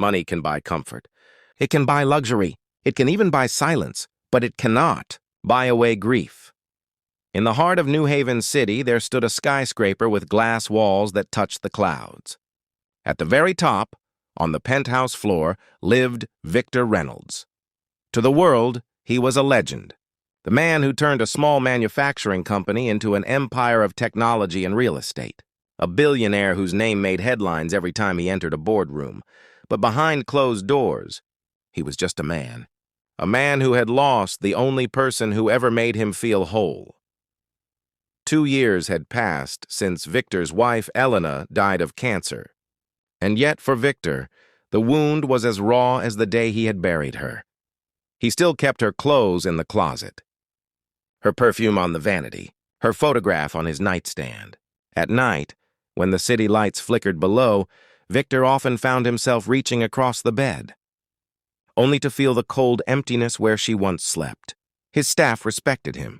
Money can buy comfort. It can buy luxury. It can even buy silence, but it cannot buy away grief. In the heart of New Haven City, there stood a skyscraper with glass walls that touched the clouds. At the very top, on the penthouse floor, lived Victor Reynolds. To the world, he was a legend. The man who turned a small manufacturing company into an empire of technology and real estate. A billionaire whose name made headlines every time he entered a boardroom. But behind closed doors, he was just a man. A man who had lost the only person who ever made him feel whole. 2 years had passed since Victor's wife, Elena, died of cancer. And yet, for Victor, the wound was as raw as the day he had buried her. He still kept her clothes in the closet. Her perfume on the vanity, her photograph on his nightstand. At night, when the city lights flickered below, Victor often found himself reaching across the bed, only to feel the cold emptiness where she once slept. His staff respected him.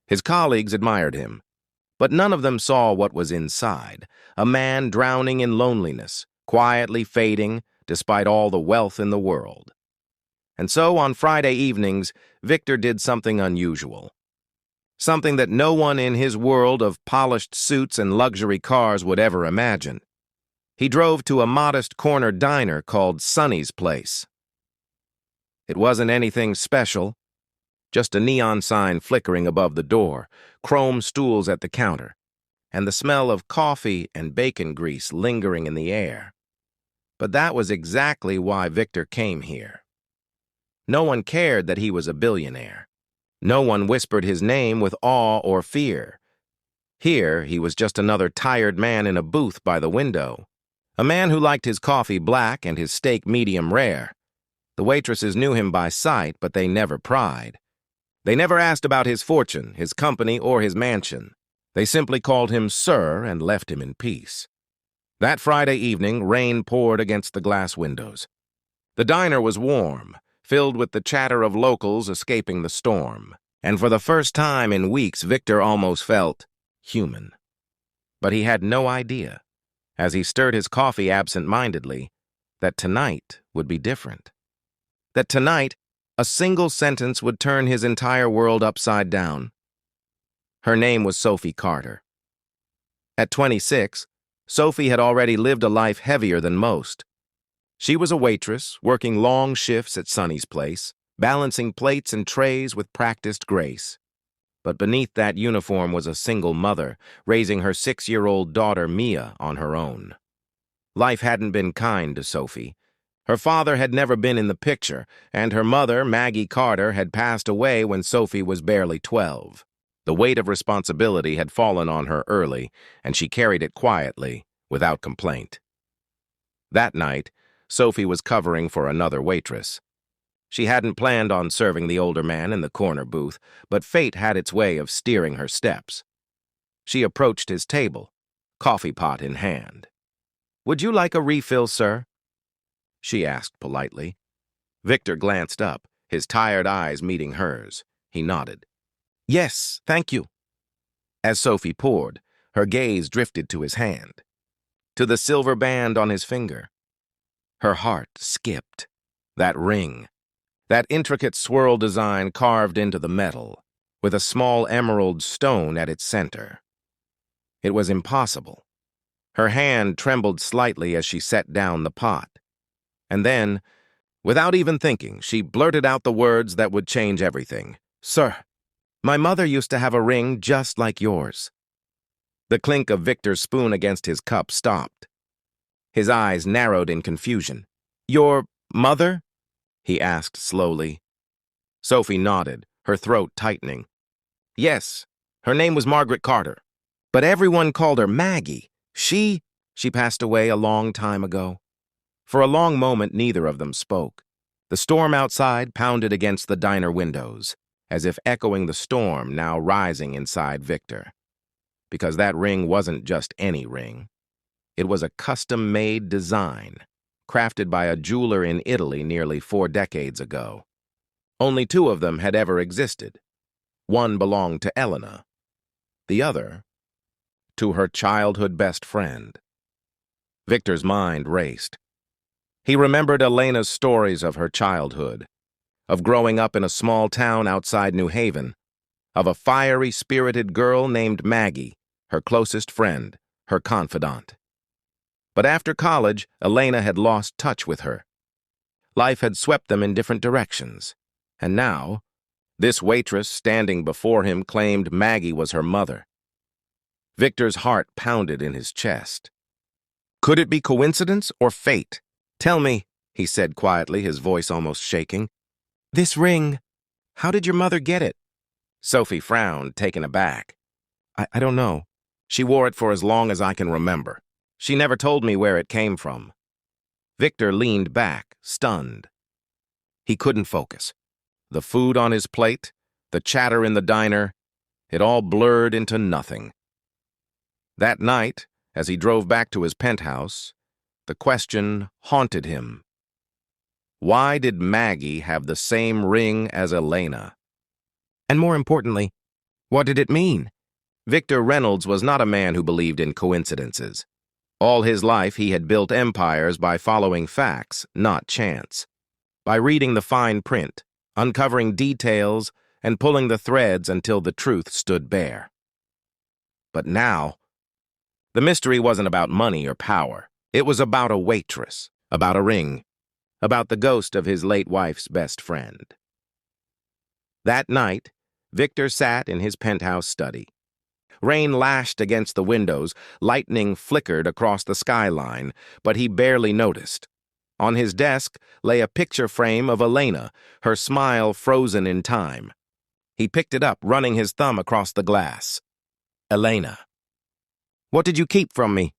His colleagues admired him. But none of them saw what was inside, a man drowning in loneliness, quietly fading despite all the wealth in the world. And so, on Friday evenings, Victor did something unusual. Something that no one in his world of polished suits and luxury cars would ever imagine. He drove to a modest corner diner called Sonny's Place. It wasn't anything special, just a neon sign flickering above the door, chrome stools at the counter, and the smell of coffee and bacon grease lingering in the air. But that was exactly why Victor came here. No one cared that he was a billionaire. No one whispered his name with awe or fear. Here, he was just another tired man in a booth by the window. A man who liked his coffee black and his steak medium rare. The waitresses knew him by sight, but they never pried. They never asked about his fortune, his company, or his mansion. They simply called him Sir and left him in peace. That Friday evening, rain poured against the glass windows. The diner was warm, filled with the chatter of locals escaping the storm. And for the first time in weeks, Victor almost felt human. But he had no idea, as he stirred his coffee absent-mindedly, that tonight would be different. That tonight, a single sentence would turn his entire world upside down. Her name was Sophie Carter. At 26, Sophie had already lived a life heavier than most. She was a waitress, working long shifts at Sonny's Place, balancing plates and trays with practiced grace. But beneath that uniform was a single mother, raising her 6-year-old daughter Mia on her own. Life hadn't been kind to Sophie. Her father had never been in the picture, and her mother, Maggie Carter, had passed away when Sophie was barely 12. The weight of responsibility had fallen on her early, and she carried it quietly, without complaint. That night, Sophie was covering for another waitress. She hadn't planned on serving the older man in the corner booth, but fate had its way of steering her steps. She approached his table, coffee pot in hand. "Would you like a refill, sir?" she asked politely. Victor glanced up, his tired eyes meeting hers. He nodded. "Yes, thank you." As Sophie poured, her gaze drifted to his hand, to the silver band on his finger. Her heart skipped. That ring, that intricate swirl design carved into the metal, with a small emerald stone at its center. It was impossible. Her hand trembled slightly as she set down the pot. And then, without even thinking, she blurted out the words that would change everything. "Sir, my mother used to have a ring just like yours." The clink of Victor's spoon against his cup stopped. His eyes narrowed in confusion. "Your mother?" he asked slowly. Sophie nodded, her throat tightening. "Yes, her name was Margaret Carter. But everyone called her Maggie. She passed away a long time ago." For a long moment, neither of them spoke. The storm outside pounded against the diner windows, as if echoing the storm now rising inside Victor. Because that ring wasn't just any ring. It was a custom-made design, crafted by a jeweler in Italy nearly 4 decades ago. Only 2 of them had ever existed. One belonged to Elena, the other to her childhood best friend. Victor's mind raced. He remembered Elena's stories of her childhood, of growing up in a small town outside New Haven, of a fiery, spirited girl named Maggie, her closest friend, her confidant. But after college, Elena had lost touch with her. Life had swept them in different directions, and now, this waitress standing before him claimed Maggie was her mother. Victor's heart pounded in his chest. Could it be coincidence or fate? "Tell me," he said quietly, his voice almost shaking. "This ring, how did your mother get it?" Sophie frowned, taken aback. I don't know. She wore it for as long as I can remember. She never told me where it came from." Victor leaned back, stunned. He couldn't focus. The food on his plate, the chatter in the diner, it all blurred into nothing. That night, as he drove back to his penthouse, the question haunted him. Why did Maggie have the same ring as Elena? And more importantly, what did it mean? Victor Reynolds was not a man who believed in coincidences. All his life he had built empires by following facts, not chance. By reading the fine print, uncovering details, and pulling the threads until the truth stood bare. But now, the mystery wasn't about money or power. It was about a waitress, about a ring, about the ghost of his late wife's best friend. That night, Victor sat in his penthouse study. Rain lashed against the windows, lightning flickered across the skyline, but he barely noticed. On his desk lay a picture frame of Elena, her smile frozen in time. He picked it up, running his thumb across the glass. "Elena. What did you keep from me?"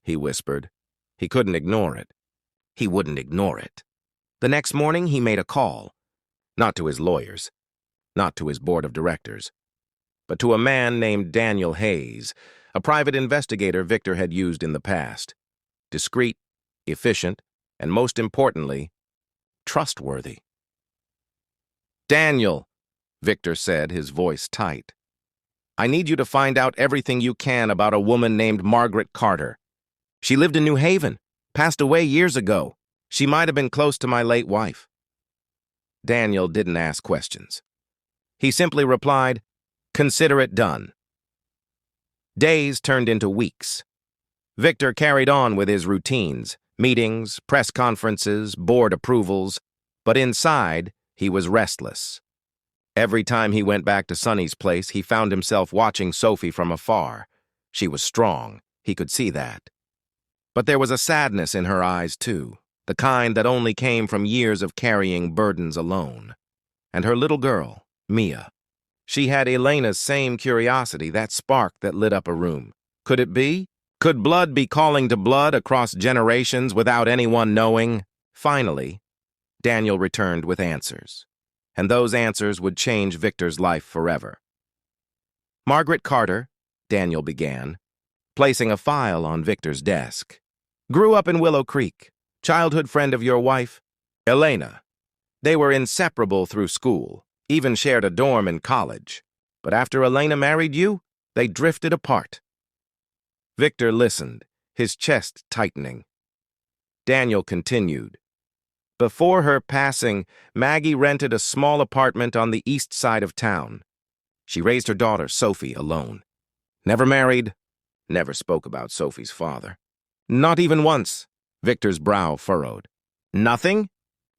he whispered. He couldn't ignore it. He wouldn't ignore it. The next morning he made a call. Not to his lawyers, not to his board of directors, but to a man named Daniel Hayes, a private investigator Victor had used in the past. Discreet, efficient, and most importantly, trustworthy. "Daniel," Victor said, his voice tight, "I need you to find out everything you can about a woman named Margaret Carter. She lived in New Haven, passed away years ago. She might have been close to my late wife." Daniel didn't ask questions. He simply replied, "Consider it done." Days turned into weeks. Victor carried on with his routines, meetings, press conferences, board approvals, but inside, he was restless. Every time he went back to Sonny's place, he found himself watching Sophie from afar. She was strong, he could see that. But there was a sadness in her eyes, too, the kind that only came from years of carrying burdens alone. And her little girl, Mia. She had Elena's same curiosity, that spark that lit up a room. Could it be? Could blood be calling to blood across generations without anyone knowing? Finally, Daniel returned with answers. And those answers would change Victor's life forever. "Margaret Carter," Daniel began, placing a file on Victor's desk, "grew up in Willow Creek, childhood friend of your wife, Elena. They were inseparable through school, even shared a dorm in college. But after Elena married you, they drifted apart." Victor listened, his chest tightening. Daniel continued. "Before her passing, Maggie rented a small apartment on the east side of town. She raised her daughter, Sophie, alone. Never married, never spoke about Sophie's father. Not even once." Victor's brow furrowed. "Nothing?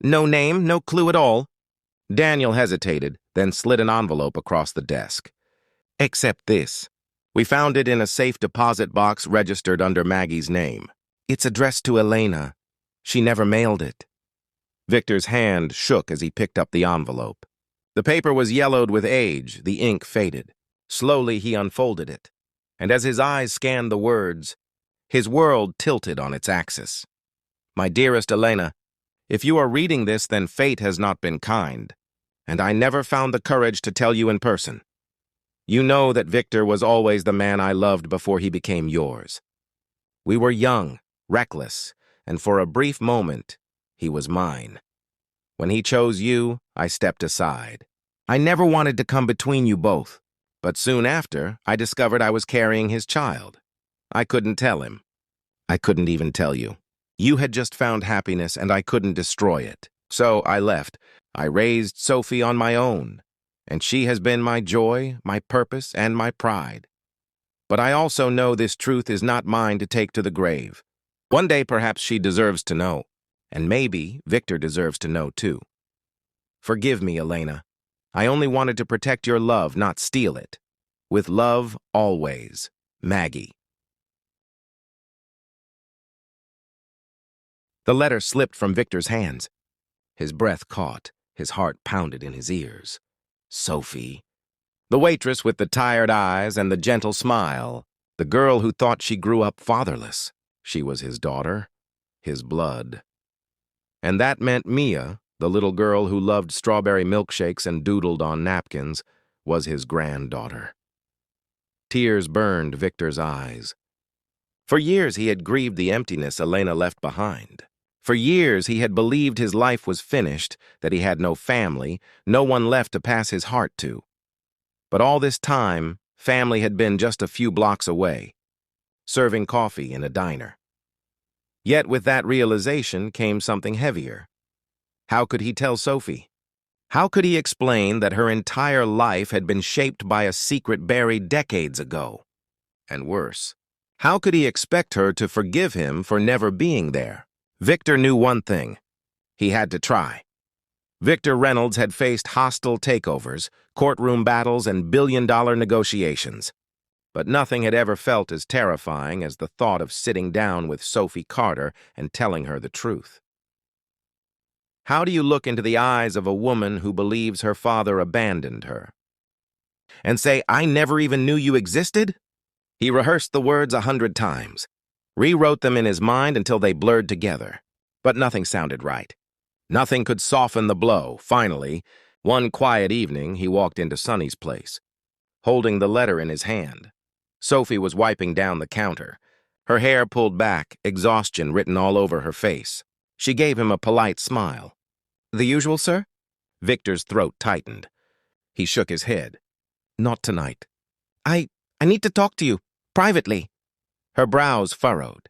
No name, no clue at all?" Daniel hesitated, then slid an envelope across the desk. "Except this. We found it in a safe deposit box registered under Maggie's name. It's addressed to Elena. She never mailed it." Victor's hand shook as he picked up the envelope. The paper was yellowed with age, the ink faded. Slowly he unfolded it, and as his eyes scanned the words, his world tilted on its axis. "My dearest Elena, if you are reading this, then fate has not been kind, and I never found the courage to tell you in person. You know that Victor was always the man I loved before he became yours. We were young, reckless, and for a brief moment, he was mine. When he chose you, I stepped aside. I never wanted to come between you both, but soon after, I discovered I was carrying his child. I couldn't tell him. I couldn't even tell you. You had just found happiness and I couldn't destroy it. So I left. I raised Sophie on my own, and she has been my joy, my purpose, and my pride. But I also know this truth is not mine to take to the grave. One day perhaps she deserves to know, and maybe Victor deserves to know too. Forgive me, Elena. I only wanted to protect your love, not steal it. With love, always, Maggie. The letter slipped from Victor's hands. His breath caught, his heart pounded in his ears. Sophie. The waitress with the tired eyes and the gentle smile. The girl who thought she grew up fatherless. She was his daughter, his blood. And that meant Mia, the little girl who loved strawberry milkshakes and doodled on napkins, was his granddaughter. Tears burned Victor's eyes. For years he had grieved the emptiness Elena left behind. For years he had believed his life was finished, that he had no family, no one left to pass his heart to. But all this time, family had been just a few blocks away, serving coffee in a diner. Yet with that realization came something heavier. How could he tell Sophie? How could he explain that her entire life had been shaped by a secret buried decades ago? And worse, how could he expect her to forgive him for never being there? Victor knew one thing. He had to try. Victor Reynolds had faced hostile takeovers, courtroom battles, and billion-dollar negotiations. But nothing had ever felt as terrifying as the thought of sitting down with Sophie Carter and telling her the truth. How do you look into the eyes of a woman who believes her father abandoned her? And say, "I never even knew you existed"? He rehearsed the words 100 times, rewrote them in his mind until they blurred together. But nothing sounded right. Nothing could soften the blow. Finally, one quiet evening, he walked into Sonny's place, holding the letter in his hand. Sophie was wiping down the counter, her hair pulled back, exhaustion written all over her face. She gave him a polite smile. "The usual, sir?" Victor's throat tightened. He shook his head. "Not tonight. I need to talk to you, privately." Her brows furrowed.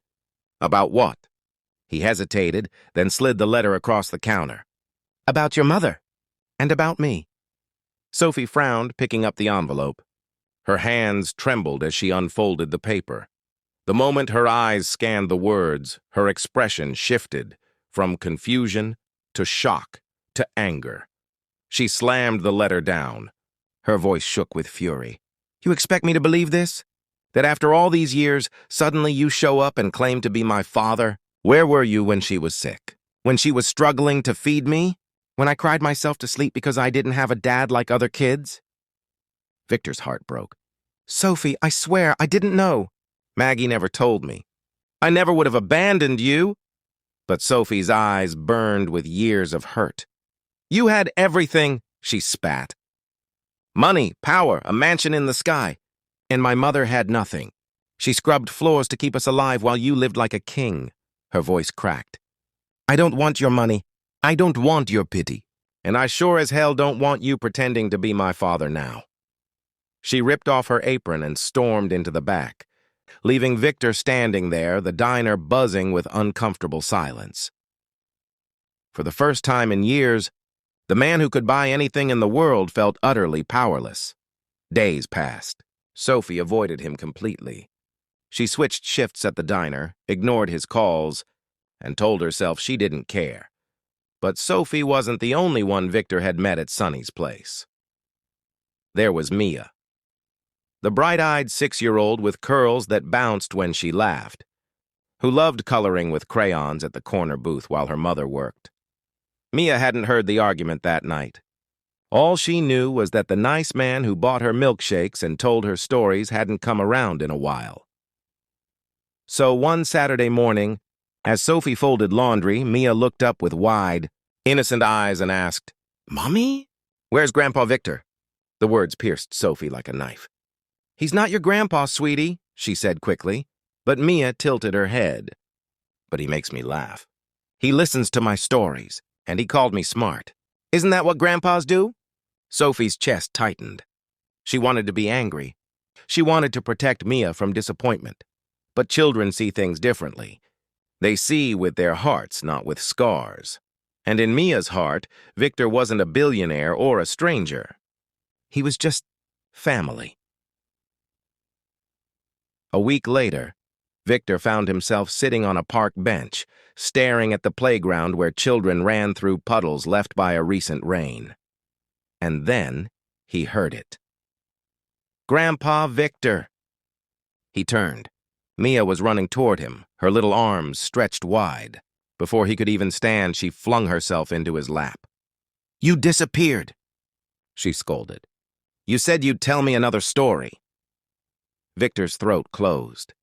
"About what?" He hesitated, then slid the letter across the counter. "About your mother, and about me." Sophie frowned, picking up the envelope. Her hands trembled as she unfolded the paper. The moment her eyes scanned the words, her expression shifted from confusion to shock to anger. She slammed the letter down. Her voice shook with fury. "You expect me to believe this? That after all these years, suddenly you show up and claim to be my father? Where were you when she was sick? When she was struggling to feed me? When I cried myself to sleep because I didn't have a dad like other kids?" Victor's heart broke. "Sophie, I swear, I didn't know." "Maggie never told me. I never would have abandoned you." But Sophie's eyes burned with years of hurt. "You had everything," she spat. "Money, power, a mansion in the sky. And my mother had nothing. She scrubbed floors to keep us alive while you lived like a king." Her voice cracked. "I don't want your money. I don't want your pity. And I sure as hell don't want you pretending to be my father now." She ripped off her apron and stormed into the back, leaving Victor standing there, the diner buzzing with uncomfortable silence. For the first time in years, the man who could buy anything in the world felt utterly powerless. Days passed. Sophie avoided him completely. She switched shifts at the diner, ignored his calls, and told herself she didn't care. But Sophie wasn't the only one Victor had met at Sonny's place. There was Mia, the bright-eyed 6-year-old with curls that bounced when she laughed, who loved coloring with crayons at the corner booth while her mother worked. Mia hadn't heard the argument that night. All she knew was that the nice man who bought her milkshakes and told her stories hadn't come around in a while. So one Saturday morning, as Sophie folded laundry, Mia looked up with wide, innocent eyes and asked, "Mommy? Where's Grandpa Victor?" The words pierced Sophie like a knife. "He's not your grandpa, sweetie," she said quickly, but Mia tilted her head. "But he makes me laugh. He listens to my stories, and he called me smart. Isn't that what grandpas do?" Sophie's chest tightened. She wanted to be angry. She wanted to protect Mia from disappointment. But children see things differently. They see with their hearts, not with scars. And in Mia's heart, Victor wasn't a billionaire or a stranger. He was just family. A week later, Victor found himself sitting on a park bench, staring at the playground where children ran through puddles left by a recent rain. And then he heard it. "Grandpa Victor!" He turned. Mia was running toward him, her little arms stretched wide. Before he could even stand, she flung herself into his lap. "You disappeared," she scolded. "You said you'd tell me another story." Victor's throat closed.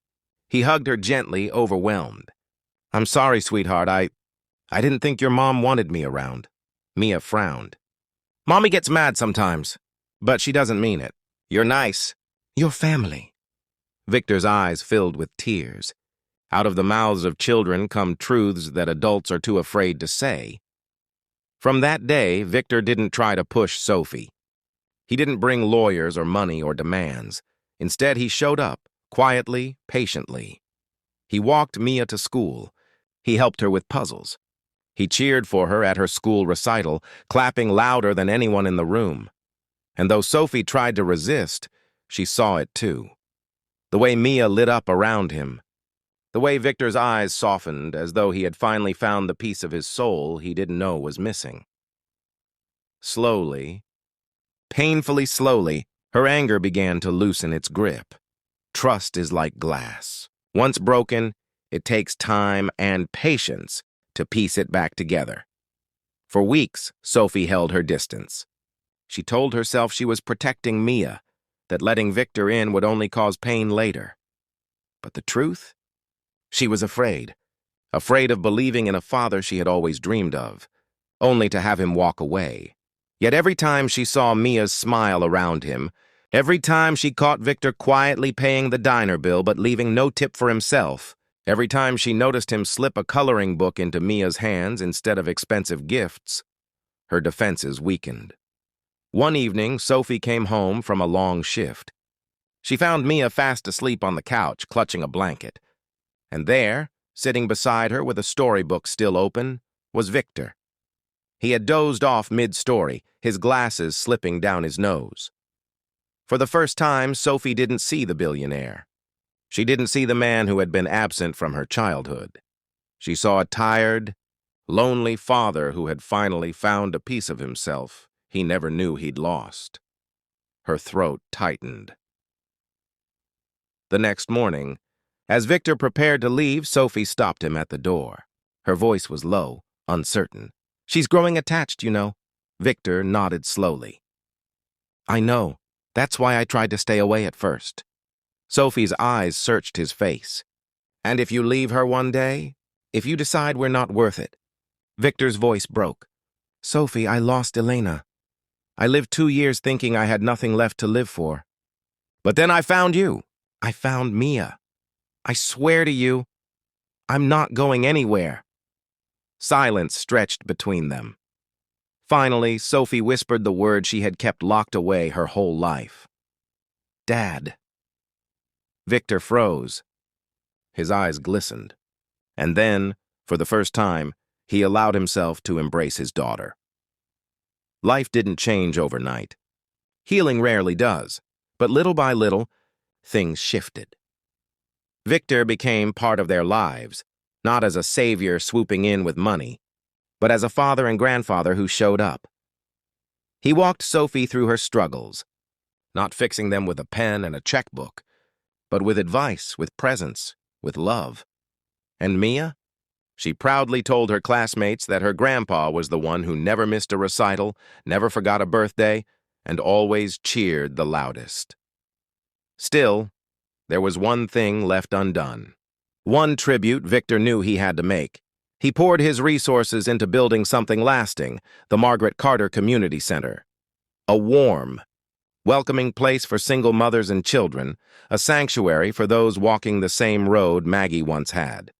He hugged her gently, overwhelmed. "I'm sorry, sweetheart. I didn't think your mom wanted me around." Mia frowned. "Mommy gets mad sometimes, but she doesn't mean it. You're nice. You're family." Victor's eyes filled with tears. Out of the mouths of children come truths that adults are too afraid to say. From that day, Victor didn't try to push Sophie. He didn't bring lawyers or money or demands. Instead, he showed up, quietly, patiently. He walked Mia to school. He helped her with puzzles. He cheered for her at her school recital, clapping louder than anyone in the room. And though Sophie tried to resist, she saw it too. The way Mia lit up around him. The way Victor's eyes softened as though he had finally found the piece of his soul he didn't know was missing. Slowly, painfully slowly, her anger began to loosen its grip. Trust is like glass. Once broken, it takes time and patience to piece it back together. For weeks, Sophie held her distance. She told herself she was protecting Mia, that letting Victor in would only cause pain later. But the truth? She was afraid. Afraid of believing in a father she had always dreamed of, only to have him walk away. Yet every time she saw Mia's smile around him, every time she caught Victor quietly paying the diner bill but leaving no tip for himself, every time she noticed him slip a coloring book into Mia's hands instead of expensive gifts, her defenses weakened. One evening, Sophie came home from a long shift. She found Mia fast asleep on the couch, clutching a blanket. And there, sitting beside her with a storybook still open, was Victor. He had dozed off mid-story, his glasses slipping down his nose. For the first time, Sophie didn't see the billionaire. She didn't see the man who had been absent from her childhood. She saw a tired, lonely father who had finally found a piece of himself he never knew he'd lost. Her throat tightened. The next morning, as Victor prepared to leave, Sophie stopped him at the door. Her voice was low, uncertain. "She's growing attached, you know." Victor nodded slowly. "I know. That's why I tried to stay away at first." Sophie's eyes searched his face. "And if you leave her one day? If you decide we're not worth it?" Victor's voice broke. "Sophie, I lost Elena. I lived 2 years thinking I had nothing left to live for. But then I found you. I found Mia. I swear to you, I'm not going anywhere." Silence stretched between them. Finally, Sophie whispered the word she had kept locked away her whole life. "Dad." Victor froze. His eyes glistened. And then, for the first time, he allowed himself to embrace his daughter. Life didn't change overnight. Healing rarely does, but little by little, things shifted. Victor became part of their lives, not as a savior swooping in with money, but as a father and grandfather who showed up. He walked Sophie through her struggles, not fixing them with a pen and a checkbook, but with advice, with presence, with love. And Mia? She proudly told her classmates that her grandpa was the one who never missed a recital, never forgot a birthday, and always cheered the loudest. Still, there was one thing left undone. One tribute Victor knew he had to make. He poured his resources into building something lasting, the Margaret Carter Community Center. A warm, welcoming place for single mothers and children, a sanctuary for those walking the same road Maggie once had.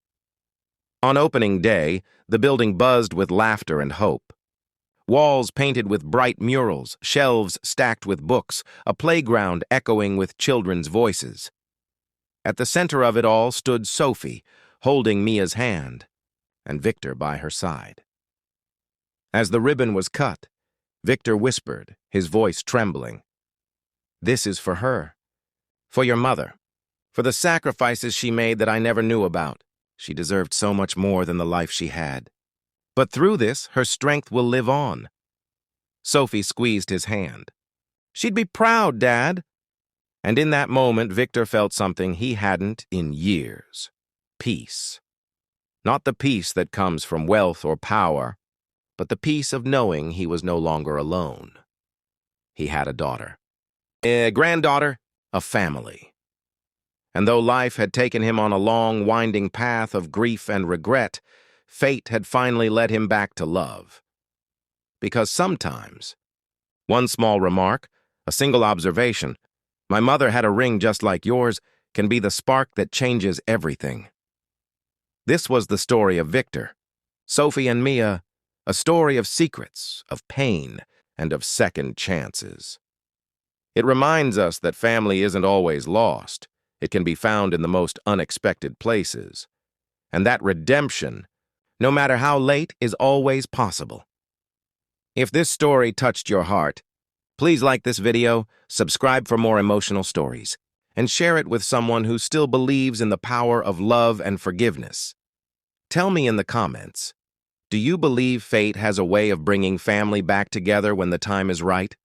On opening day, the building buzzed with laughter and hope. Walls painted with bright murals, shelves stacked with books, a playground echoing with children's voices. At the center of it all stood Sophie, holding Mia's hand, and Victor by her side. As the ribbon was cut, Victor whispered, his voice trembling, "This is for her, for your mother, for the sacrifices she made that I never knew about. She deserved so much more than the life she had. But through this, her strength will live on." Sophie squeezed his hand. "She'd be proud, Dad." And in that moment, Victor felt something he hadn't in years. Peace. Not the peace that comes from wealth or power, but the peace of knowing he was no longer alone. He had a daughter. A granddaughter, a family. And though life had taken him on a long, winding path of grief and regret, fate had finally led him back to love. Because sometimes, one small remark, a single observation, "My mother had a ring just like yours," can be the spark that changes everything. This was the story of Victor, Sophie and Mia, a story of secrets, of pain, and of second chances. It reminds us that family isn't always lost. It can be found in the most unexpected places. And that redemption, no matter how late, is always possible. If this story touched your heart, please like this video, subscribe for more emotional stories, and share it with someone who still believes in the power of love and forgiveness. Tell me in the comments, do you believe fate has a way of bringing family back together when the time is right?